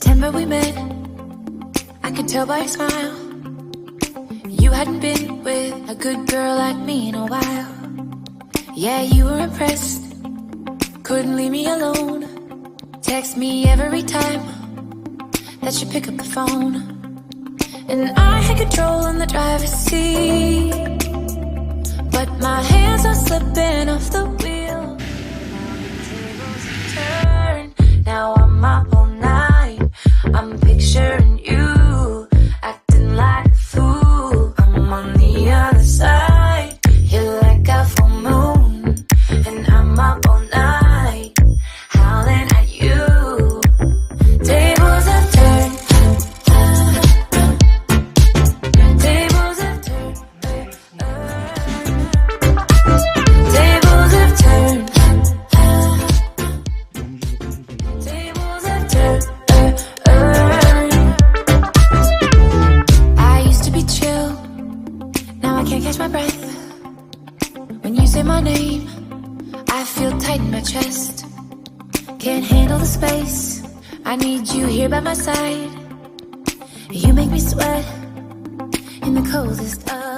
September we met, I could tell by your smile. You hadn't been with a good girl like me in a while. Yeah, you were impressed, couldn't leave me alone. Text me every time that you pick up the phone. And I had control in the driver's seat, but my hands are slipping off the wheel. Turn, now I'm up all night. I'm picturing you acting like a fool. I'm on the other side. You're like a full moon, and I'm up all night, howling at you. Tables have turned. Tables have turned. Tables have turned. Tables have turned. I used to be chill, now I can't catch my breath. When you say my name, I feel tight in my chest. Can't handle the space, I need you here by my side. You make me sweat in the coldest of